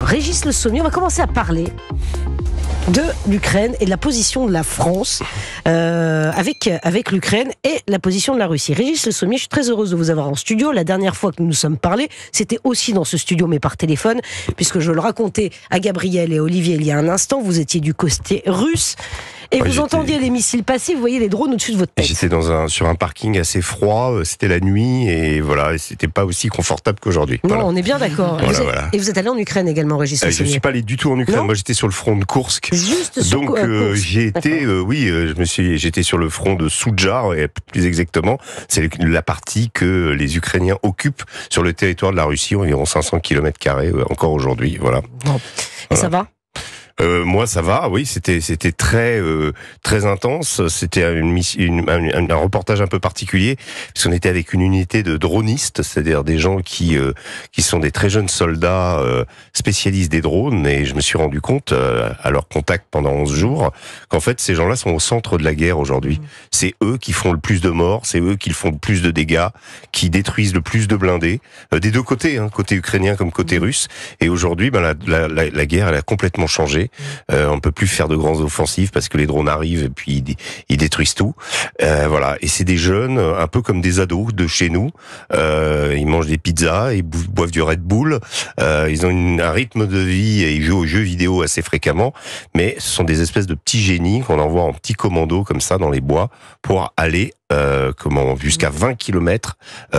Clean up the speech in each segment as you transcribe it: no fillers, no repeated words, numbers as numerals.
Régis Le Sommier, on va commencer à parler de l'Ukraine et de la position de la France avec l'Ukraine et la position de la Russie. Régis Le Sommier, je suis très heureuse de vous avoir en studio. La dernière fois que nous nous sommes parlé, c'était aussi dans ce studio, mais par téléphone, puisque je le racontais à Gabriel et Olivier il y a un instant, vous étiez du côté russe. Et vous entendiez les missiles passer, vous voyez les drones au-dessus de votre tête. J'étais sur un parking assez froid, c'était la nuit, et voilà, et c'était pas aussi confortable qu'aujourd'hui. Non, voilà. On est bien d'accord. Voilà. Et vous êtes allé en Ukraine également, Régis Le Je Sommier. suis pas allé du tout en Ukraine, moi j'étais sur le front de Koursk. Juste sur Donc Koursk. j'ai été, j'étais sur le front de Soudjar, et plus exactement, c'est la partie que les Ukrainiens occupent sur le territoire de la Russie, environ 500 km² encore aujourd'hui, voilà. Bon. Et ça va ? Moi, ça va. Oui, c'était très intense. C'était un reportage un peu particulier parce qu'on était avec une unité de dronistes, c'est-à-dire des gens qui sont des très jeunes soldats spécialistes des drones. Et je me suis rendu compte à leur contact pendant 11 jours qu'en fait ces gens-là sont au centre de la guerre aujourd'hui. C'est eux qui font le plus de morts, c'est eux qui font le plus de dégâts, qui détruisent le plus de blindés des deux côtés, côté ukrainien comme côté russe. Et aujourd'hui, la guerre, elle a complètement changé. On peut plus faire de grandes offensives parce que les drones arrivent et puis ils détruisent tout. Voilà. Et c'est des jeunes, un peu comme des ados de chez nous. Ils mangent des pizzas, ils boivent du Red Bull. Ils ont un rythme de vie et ils jouent aux jeux vidéo assez fréquemment. Mais ce sont des espèces de petits génies qu'on envoie en petits commandos comme ça dans les bois pour aller jusqu'à 20 km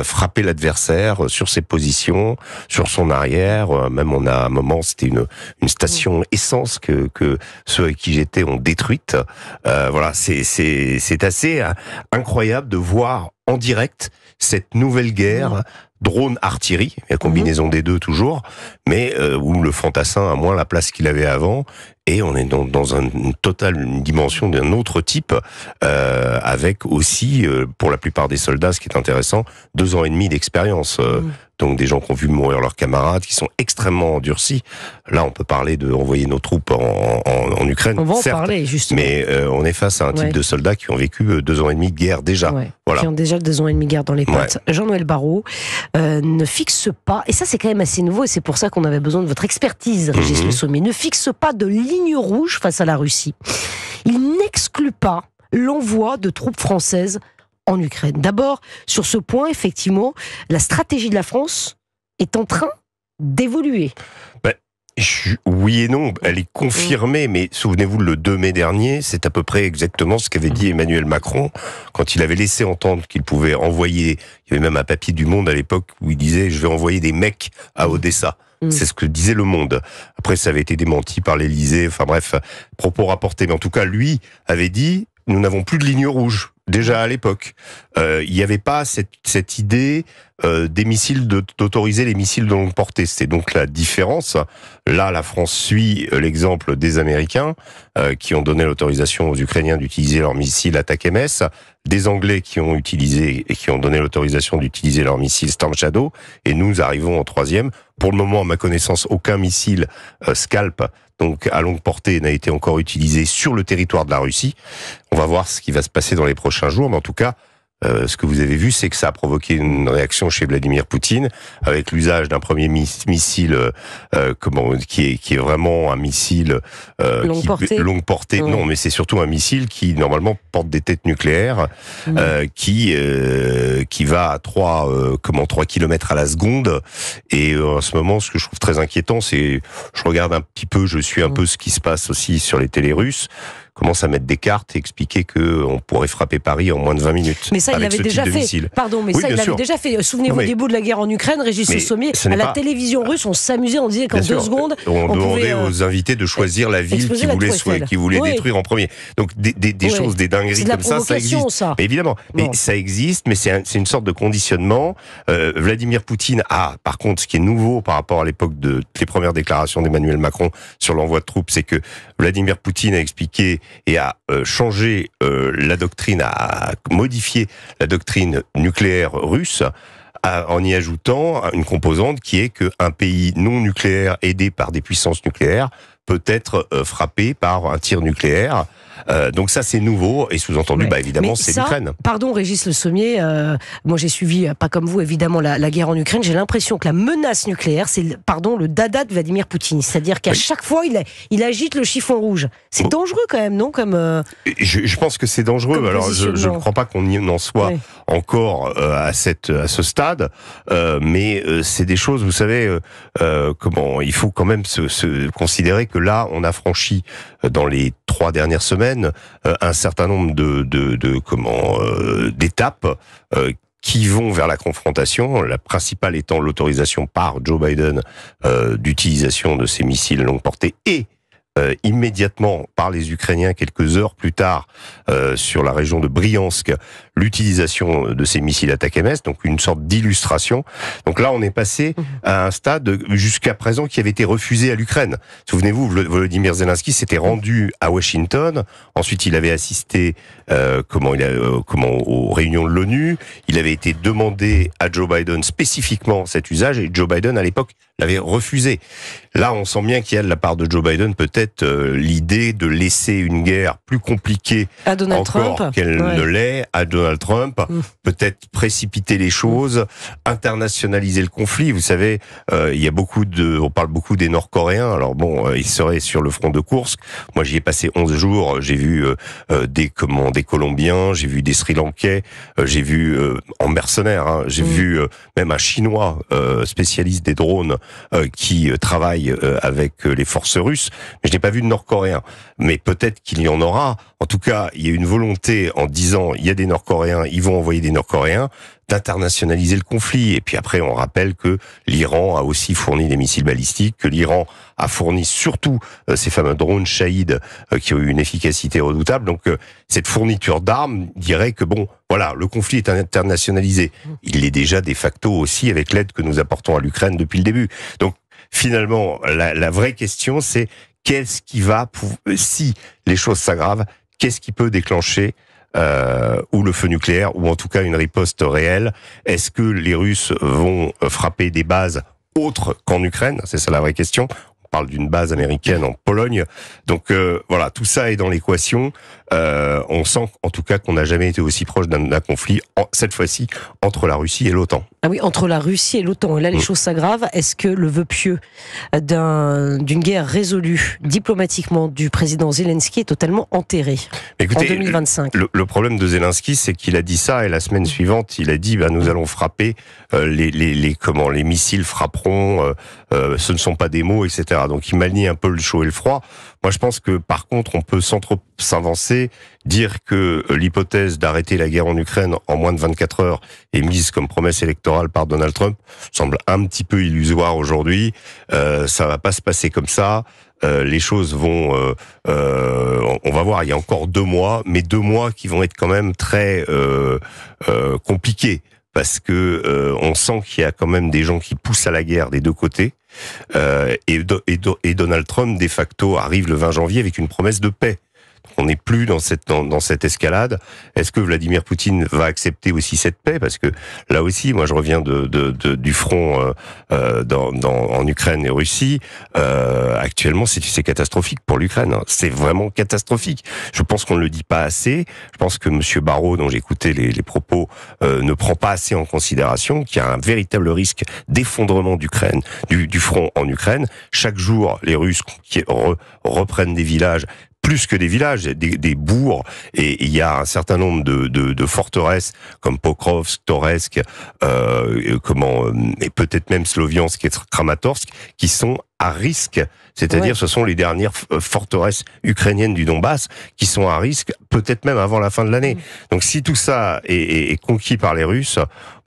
frapper l'adversaire sur ses positions, sur son arrière. Même on a à un moment, c'était une station essence que ceux avec qui j'étais ont détruite. Voilà, c'est assez incroyable de voir en direct cette nouvelle guerre drone-artillerie, la combinaison des deux toujours, mais où le fantassin a moins la place qu'il avait avant, et on est dans une dimension d'un autre type, avec aussi, pour la plupart des soldats, ce qui est intéressant, 2 ans et demi d'expérience. Donc des gens qui ont vu mourir leurs camarades, qui sont extrêmement endurcis. Là, on peut parler de envoyer nos troupes en Ukraine. On va en certes, parler, justement. Mais on est face à un type de soldats qui ont vécu 2 ans et demi de guerre déjà. Voilà. Qui ont déjà 2 ans et demi de guerre dans les pattes. Jean-Noël Barrot ne fixe pas, et ça c'est quand même assez nouveau, et c'est pour ça qu'on avait besoin de votre expertise, Régis Le Sommier, ne fixe pas de ligne rouge face à la Russie. Il n'exclut pas l'envoi de troupes françaises en Ukraine. D'abord, sur ce point, effectivement, la stratégie de la France est en train d'évoluer. Oui et non, elle est confirmée, mais souvenez-vous, le 2 mai dernier, c'est à peu près exactement ce qu'avait dit Emmanuel Macron quand il avait laissé entendre qu'il pouvait envoyer, il y avait même un papier du Monde à l'époque où il disait « je vais envoyer des mecs à Odessa ». C'est ce que disait Le Monde. Après, ça avait été démenti par l'Élysée, enfin bref, propos rapportés. Mais en tout cas, lui avait dit « nous n'avons plus de ligne rouge ». Déjà à l'époque, il n'y avait pas cette idée des missiles d'autoriser les missiles de longue portée. C'est donc la différence. Là, la France suit l'exemple des Américains qui ont donné l'autorisation aux Ukrainiens d'utiliser leurs missiles Attack-MS, des Anglais qui ont utilisé et qui ont donné l'autorisation d'utiliser leurs missiles Storm Shadow, et nous arrivons en 3e. Pour le moment, à ma connaissance, aucun missile Scalp, donc à longue portée, n'a été encore utilisé sur le territoire de la Russie. On va voir ce qui va se passer dans les prochains jours, mais en tout cas, ce que vous avez vu, c'est que ça a provoqué une réaction chez Vladimir Poutine avec l'usage d'un missile qui est vraiment un missile longue portée. Non, mais c'est surtout un missile qui normalement porte des têtes nucléaires, qui va à 3 km à la seconde. Et en ce moment, ce que je trouve très inquiétant, c'est, je regarde un petit peu, je suis un peu ce qui se passe aussi sur les télés russes, commence à mettre des cartes et expliquer qu'on pourrait frapper Paris en moins de 20 minutes. Mais ça, il l'avait déjà fait. Pardon, mais ça, il l'avait déjà fait. Souvenez-vous, au début de la guerre en Ukraine, Régis Le Sommier, à la télévision russe, on s'amusait, on disait qu'en 2 secondes... On demandait aux invités de choisir la ville qui voulait détruire en premier. Donc des choses, des dingueries comme ça existe. Mais évidemment, mais ça existe, mais c'est une sorte de conditionnement. Vladimir Poutine a, par contre, ce qui est nouveau par rapport à l'époque des premières déclarations d'Emmanuel Macron sur l'envoi de troupes, c'est que Vladimir Poutine a expliqué et a changé la doctrine, a modifié la doctrine nucléaire russe en y ajoutant une composante qui est qu'un pays non nucléaire aidé par des puissances nucléaires peut être frappée par un tir nucléaire. Donc ça c'est nouveau et sous-entendu évidemment c'est l'Ukraine. Pardon Régis Le Sommier, moi j'ai suivi, pas comme vous évidemment, la guerre en Ukraine. J'ai l'impression que la menace nucléaire c'est le dada de Vladimir Poutine. C'est-à-dire qu'à chaque fois il agite le chiffon rouge. C'est dangereux quand même, non Je pense que c'est dangereux. Alors je ne crois pas qu'on en soit encore à ce stade, mais c'est des choses, vous savez, il faut quand même se considérer que là on a franchi dans les 3 dernières semaines un certain nombre d'étapes qui vont vers la confrontation, la principale étant l'autorisation par Joe Biden d'utilisation de ces missiles longue portée et immédiatement par les Ukrainiens quelques heures plus tard sur la région de Bryansk l'utilisation de ces missiles ATACMS, donc une sorte d'illustration. Donc là on est passé à un stade jusqu'à présent qui avait été refusé à l'Ukraine. Souvenez-vous, Volodymyr Zelensky s'était rendu à Washington, ensuite il avait assisté aux réunions de l'ONU, il avait été demandé à Joe Biden spécifiquement cet usage et Joe Biden à l'époque l'avait refusé. Là on sent bien qu'il y a de la part de Joe Biden peut-être l'idée de laisser une guerre plus compliquée à Donald Trump qu'elle ne l'est à Donald Trump, peut-être précipiter les choses, internationaliser le conflit. Vous savez, on parle beaucoup des Nord-Coréens. Alors bon, ils seraient sur le front de Koursk. Moi, j'y ai passé 11 jours. J'ai vu des Colombiens, j'ai vu des Sri Lankais, j'ai vu en mercenaires, j'ai vu même un Chinois spécialiste des drones qui travaille avec les forces russes. Mais je n'ai pas vu de Nord-Coréens. Mais peut-être qu'il y en aura. En tout cas, il y a une volonté en disant il y a des Nord-Coréens, ils vont envoyer des Nord-Coréens, d'internationaliser le conflit. Et puis après, on rappelle que l'Iran a aussi fourni des missiles balistiques, que l'Iran a fourni surtout ces fameux drones Shahid qui ont eu une efficacité redoutable. Donc cette fourniture d'armes dirait que le conflit est internationalisé. Il l'est déjà de facto aussi avec l'aide que nous apportons à l'Ukraine depuis le début. Donc finalement, la vraie question c'est qu'est-ce qui si les choses s'aggravent, qu'est-ce qui peut déclencher ou le feu nucléaire, ou en tout cas une riposte réelle? Est-ce que les Russes vont frapper des bases autres qu'en Ukraine? C'est ça la vraie question. On parle d'une base américaine en Pologne. Donc tout ça est dans l'équation. On sent en tout cas qu'on n'a jamais été aussi proche d'un conflit, cette fois-ci, entre la Russie et l'OTAN. Ah oui, entre la Russie et l'OTAN. Et là, les choses s'aggravent. Est-ce que le vœu pieux d'une guerre résolue diplomatiquement du président Zelensky est totalement enterré en 2025? Le problème de Zelensky, c'est qu'il a dit ça et la semaine suivante, il a dit nous allons frapper, les missiles frapperont, ce ne sont pas des mots, etc. Donc il manie un peu le chaud et le froid. Moi, je pense que par contre, on peut sans trop s'avancer, dire que l'hypothèse d'arrêter la guerre en Ukraine en moins de 24 heures est mise comme promesse électorale par Donald Trump semble un petit peu illusoire aujourd'hui. Ça va pas se passer comme ça. Les choses vont, on va voir. Il y a encore 2 mois, mais 2 mois qui vont être quand même très compliqués parce que on sent qu'il y a quand même des gens qui poussent à la guerre des 2 côtés. Et Donald Trump, de facto, arrive le 20 janvier avec une promesse de paix. On n'est plus dans cette escalade. Est-ce que Vladimir Poutine va accepter aussi cette paix? Parce que là aussi, moi je reviens du front en Ukraine et Russie. Actuellement, c'est catastrophique pour l'Ukraine. C'est vraiment catastrophique. Je pense qu'on ne le dit pas assez. Je pense que Monsieur Barrot, dont j'ai écouté les propos, ne prend pas assez en considération qu'il y a un véritable risque d'effondrement d'Ukraine, du front en Ukraine. Chaque jour, les Russes qui reprennent des villages, plus que des villages, des bourgs, et il y a un certain nombre de forteresses comme Pokrovsk, Toretsk, et peut-être même Sloviansk et Kramatorsk, qui sont à risque. C'est-à-dire, ce sont les dernières forteresses ukrainiennes du Donbass qui sont à risque, peut-être même avant la fin de l'année. Donc, si tout ça est conquis par les Russes,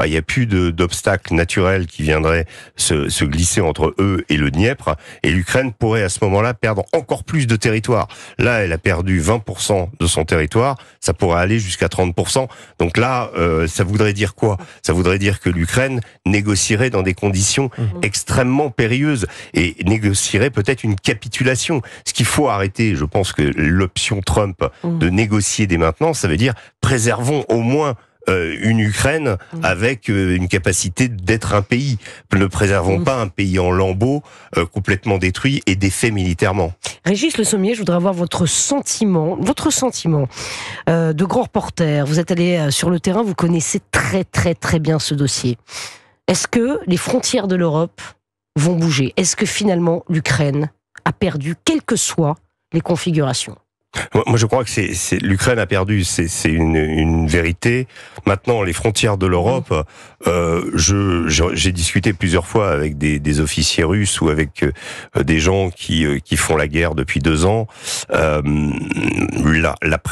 il n'y a plus d'obstacles naturels qui viendraient se glisser entre eux et le Dniepr, et l'Ukraine pourrait à ce moment-là perdre encore plus de territoire. Là, elle a perdu 20% de son territoire, ça pourrait aller jusqu'à 30%. Donc là, ça voudrait dire quoi? Ça voudrait dire que l'Ukraine négocierait dans des conditions extrêmement périlleuses et négocierait peut-être une capitulation. Ce qu'il faut arrêter, je pense que l'option Trump de négocier dès maintenant, ça veut dire préservons au moins une Ukraine avec une capacité d'être un pays. Ne préservons pas un pays en lambeaux, complètement détruit et défait militairement. Régis Le Sommier, je voudrais avoir votre sentiment de grand reporter. Vous êtes allé sur le terrain, vous connaissez très très très bien ce dossier. Est-ce que les frontières de l'Europe vont bouger? Est-ce que finalement l'Ukraine a perdu, quelles que soient les configurations? Moi, je crois que l'Ukraine a perdu, c'est une vérité. Maintenant, les frontières de l'Europe, j'ai discuté plusieurs fois avec des officiers russes ou avec des gens qui font la guerre depuis 2 ans.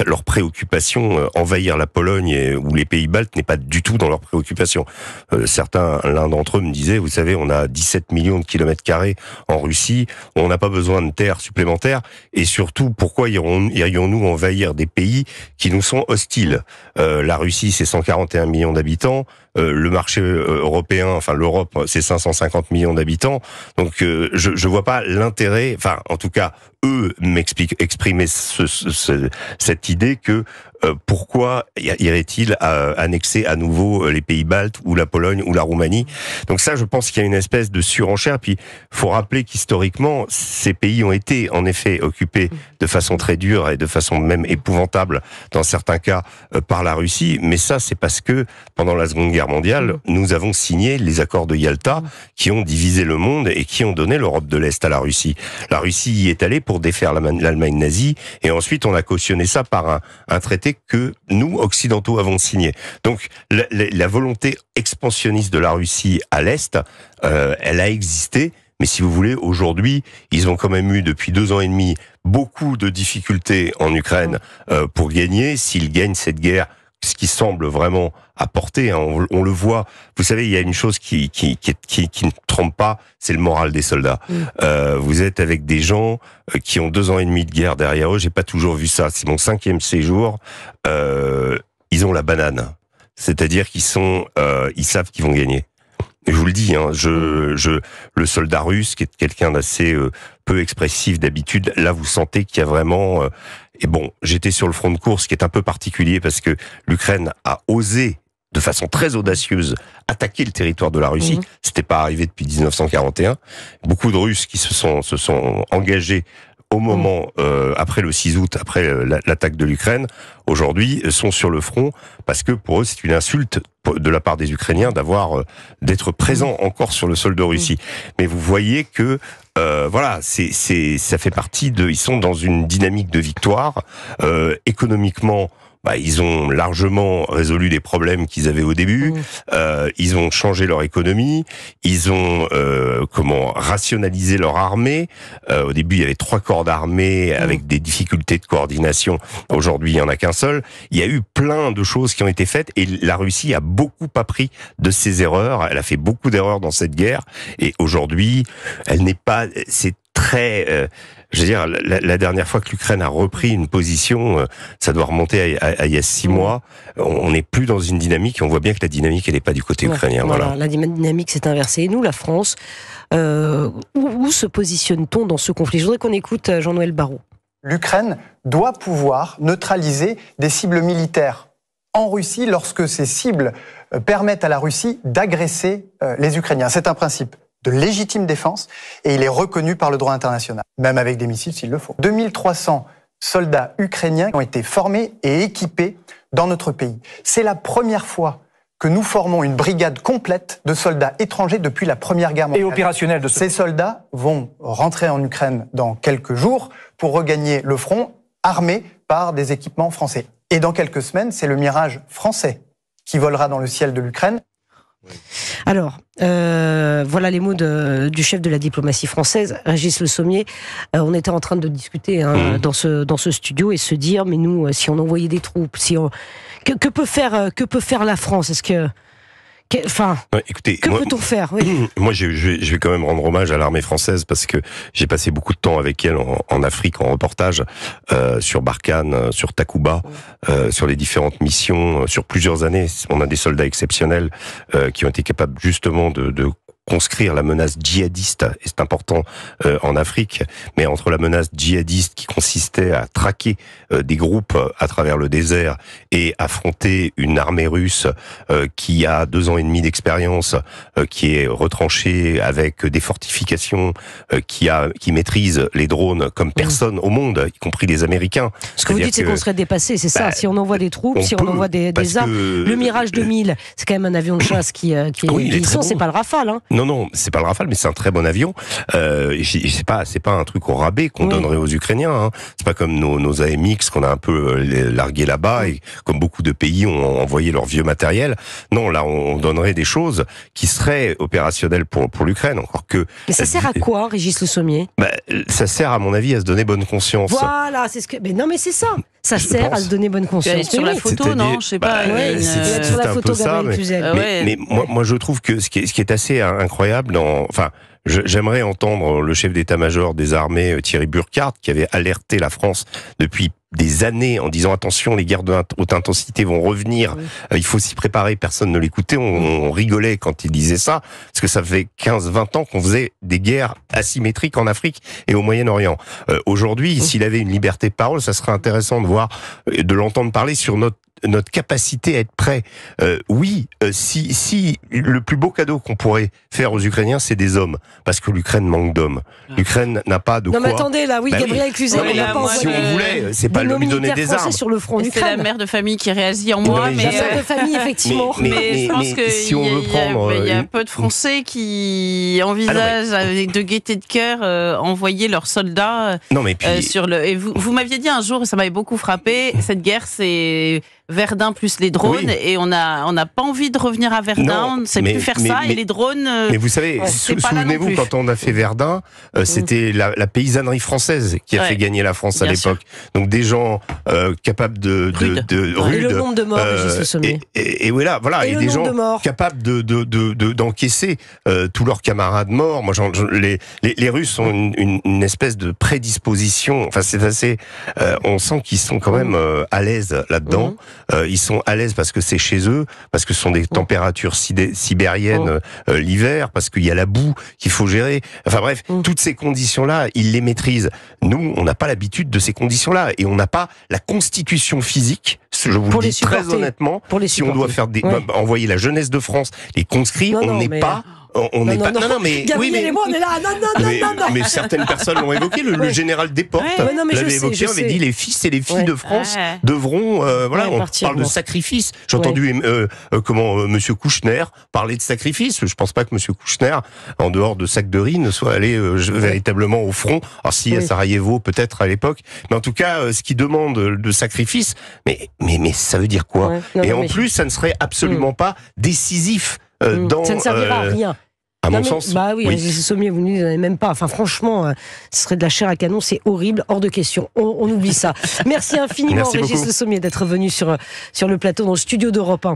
Leur préoccupation, envahir la Pologne ou les pays baltes, n'est pas du tout dans leur préoccupation. L'un d'entre eux me disait, vous savez, on a 17 millions de kilomètres carrés en Russie, on n'a pas besoin de terres supplémentaires, et surtout, pourquoi irions-nous envahir des pays qui nous sont hostiles? La Russie, c'est 141 millions d'habitants. Le marché européen, enfin l'Europe, c'est 550 millions d'habitants. Donc je vois pas l'intérêt, enfin en tout cas eux exprimer cette idée que pourquoi irait-il annexer à nouveau les pays baltes ou la Pologne ou la Roumanie. Donc ça, je pense qu'il y a une espèce de surenchère. Puis faut rappeler qu'historiquement, ces pays ont été en effet occupés de façon très dure et de façon même épouvantable dans certains cas par la Russie. Mais ça, c'est parce que pendant la Seconde Guerre mondiale, nous avons signé les accords de Yalta qui ont divisé le monde et qui ont donné l'Europe de l'Est à la Russie. La Russie y est allée pour défaire l'Allemagne nazie, et ensuite on a cautionné ça par un traité que nous, occidentaux, avons signé. Donc la volonté expansionniste de la Russie à l'Est, elle a existé, mais si vous voulez, aujourd'hui, ils ont quand même eu depuis 2 ans et demi beaucoup de difficultés en Ukraine pour gagner. S'ils gagnent cette guerre, ce qui semble vraiment apporter, hein, on le voit. Vous savez, il y a une chose qui ne trompe pas, c'est le moral des soldats. Vous êtes avec des gens qui ont 2 ans et demi de guerre derrière eux. J'ai pas toujours vu ça. C'est mon 5e séjour. Ils ont la banane, c'est-à-dire qu'ils savent qu'ils vont gagner. Et je vous le dis, hein, le soldat russe, qui est quelqu'un d'assez peu expressif d'habitude, là vous sentez qu'il y a vraiment... et bon, j'étais sur le front de course, qui est un peu particulier parce que l'Ukraine a osé, de façon très audacieuse, attaquer le territoire de la Russie. C'était pas arrivé depuis 1941. Beaucoup de Russes qui se sont engagés au moment, après le 6 août, après l'attaque de l'Ukraine, aujourd'hui, sont sur le front, parce que pour eux, c'est une insulte de la part des Ukrainiens d'être présents encore sur le sol de Russie. Mais vous voyez que, voilà, ça fait partie ils sont dans une dynamique de victoire, économiquement. Ils ont largement résolu les problèmes qu'ils avaient au début. Ils ont changé leur économie. Ils ont rationalisé leur armée. Au début, il y avait 3 corps d'armée avec des difficultés de coordination. Aujourd'hui, il y en a qu'un seul. Il y a eu plein de choses qui ont été faites, et la Russie a beaucoup appris de ses erreurs. Elle a fait beaucoup d'erreurs dans cette guerre, et aujourd'hui, elle n'est pas... C'est très... je veux dire, la dernière fois que l'Ukraine a repris une position, ça doit remonter à il y a 6 mois. On n'est plus dans une dynamique, et on voit bien que la dynamique, elle n'est pas du côté ukrainien. Voilà. La dynamique s'est inversée. Et nous, la France, où se positionne-t-on dans ce conflit? Je voudrais qu'on écoute Jean-Noël Barrot. L'Ukraine doit pouvoir neutraliser des cibles militaires en Russie lorsque ces cibles permettent à la Russie d'agresser les Ukrainiens. C'est un principe de légitime défense, et il est reconnu par le droit international, même avec des missiles s'il le faut. 2300 soldats ukrainiens ont été formés et équipés dans notre pays. C'est la première fois que nous formons une brigade complète de soldats étrangers depuis la Première Guerre mondiale. Et opérationnelle de ce... Ces soldats vont rentrer en Ukraine dans quelques jours pour regagner le front, armés par des équipements français. Et dans quelques semaines, c'est le Mirage français qui volera dans le ciel de l'Ukraine. Alors, voilà les mots du chef de la diplomatie française, Régis Le Sommier. On était en train de discuter dans ce studio et se dire, mais nous, si on envoyait des troupes, que peut faire la France? Est-ce que... écoutez, que peut-on faire? Moi, je vais quand même rendre hommage à l'armée française, parce que j'ai passé beaucoup de temps avec elle en Afrique, en reportage, sur Barkhane, sur Takuba, sur les différentes missions, sur plusieurs années. On a des soldats exceptionnels qui ont été capables justement de conscrire la menace djihadiste, et c'est important en Afrique, mais entre la menace djihadiste qui consistait à traquer des groupes à travers le désert et affronter une armée russe qui a 2 ans et demi d'expérience, qui est retranchée avec des fortifications, qui maîtrise les drones comme personne au monde, y compris les Américains. Ce que vous dites, c'est qu'on serait dépassé, c'est ça. Si on envoie des troupes, on envoie des armes. Le Mirage 2000, c'est quand même un avion de chasse qui est vieillissant, c'est pas le Rafale. Hein. Non, c'est pas le Rafale, mais c'est un très bon avion. C'est pas un truc au rabais qu'on donnerait aux Ukrainiens. Hein. C'est pas comme nos AMX qu'on a un peu largué là-bas et comme beaucoup de pays ont envoyé leur vieux matériel. Non, là, on donnerait des choses qui seraient opérationnelles pour l'Ukraine. Encore que. Mais ça sert à quoi, Régis Le Sommier? Ça sert, à mon avis, à se donner bonne conscience. Voilà, c'est ce que. Mais non, mais c'est ça. Ça sert à se donner bonne conscience. Sur la photo, non, je sais pas. C'est sur la photo, Gabriel Cluzel. Mais moi, je trouve que ce qui est assez incroyable, j'aimerais entendre le chef d'état-major des armées, Thierry Burkhardt, qui avait alerté la France depuis des années en disant attention, les guerres de haute intensité vont revenir, il faut s'y préparer. Personne ne l'écoutait, on rigolait quand il disait ça, parce que ça fait 15-20 ans qu'on faisait des guerres asymétriques en Afrique et au Moyen-Orient. Aujourd'hui, s'il avait une liberté de parole, ça serait intéressant de l'entendre parler sur notre capacité à être prêt. Si le plus beau cadeau qu'on pourrait faire aux Ukrainiens, c'est des hommes, parce que l'Ukraine manque d'hommes. L'Ukraine n'a pas de quoi. Non mais attendez, là, Gabriel Cluzel, on n'a pas si on voulait, c'est pas lui donner des armes. Sur le front c'est la mère de famille qui réagit en moi, mais la mère de famille, effectivement. Mais je pense que si on veut prendre, il y a peu de Français qui envisagent avec de gaieté de cœur envoyer leurs soldats sur le. Et vous m'aviez dit un jour, et ça m'avait beaucoup frappé, cette guerre, c'est Verdun plus les drones, et on n'a pas envie de revenir à Verdun, on ne sait plus faire ça, et les drones. Mais vous savez, souvenez-vous, quand on a fait Verdun, c'était la paysannerie française qui a fait gagner la France à l'époque. Donc des gens capables de rudes. Et le nombre de morts, Régis Le Sommier. Et voilà, et des gens capables d'encaisser tous leurs camarades morts. Moi, les Russes ont une espèce de prédisposition. Enfin, c'est assez. On sent qu'ils sont quand même à l'aise là-dedans. Ils sont à l'aise parce que c'est chez eux, parce que ce sont des températures sibériennes l'hiver, parce qu'il y a la boue qu'il faut gérer. Enfin bref, toutes ces conditions-là, ils les maîtrisent. Nous, on n'a pas l'habitude de ces conditions-là et on n'a pas la constitution physique. Je vous le dis très honnêtement, si on doit faire envoyer la jeunesse de France, les conscrits, on n'est pas. On n'est pas. Non, mais Gabriel et moi, on est là. Non. Mais certaines personnes l'ont évoqué. Le général Desportes l'avait évoqué. On avait dit les fils et les filles de France devront. On parle de sacrifice. J'ai entendu Monsieur Kouchner parler de sacrifice. Je pense pas que Monsieur Kouchner, en dehors de sac de riz, ne soit allé véritablement au front. Alors si à Sarajevo peut-être à l'époque, mais en tout cas, ce qui demande de sacrifice. Mais ça veut dire quoi? Et en plus, ça ne serait absolument pas décisif. Ça ne servira à rien. À mon sens. Régis Le Sommier, vous ne nous en avez même pas. Enfin, franchement, ce serait de la chair à canon, c'est horrible, hors de question. On oublie ça. Merci infiniment, Régis Le Sommier, d'être venu sur le plateau dans le studio d'Europe 1.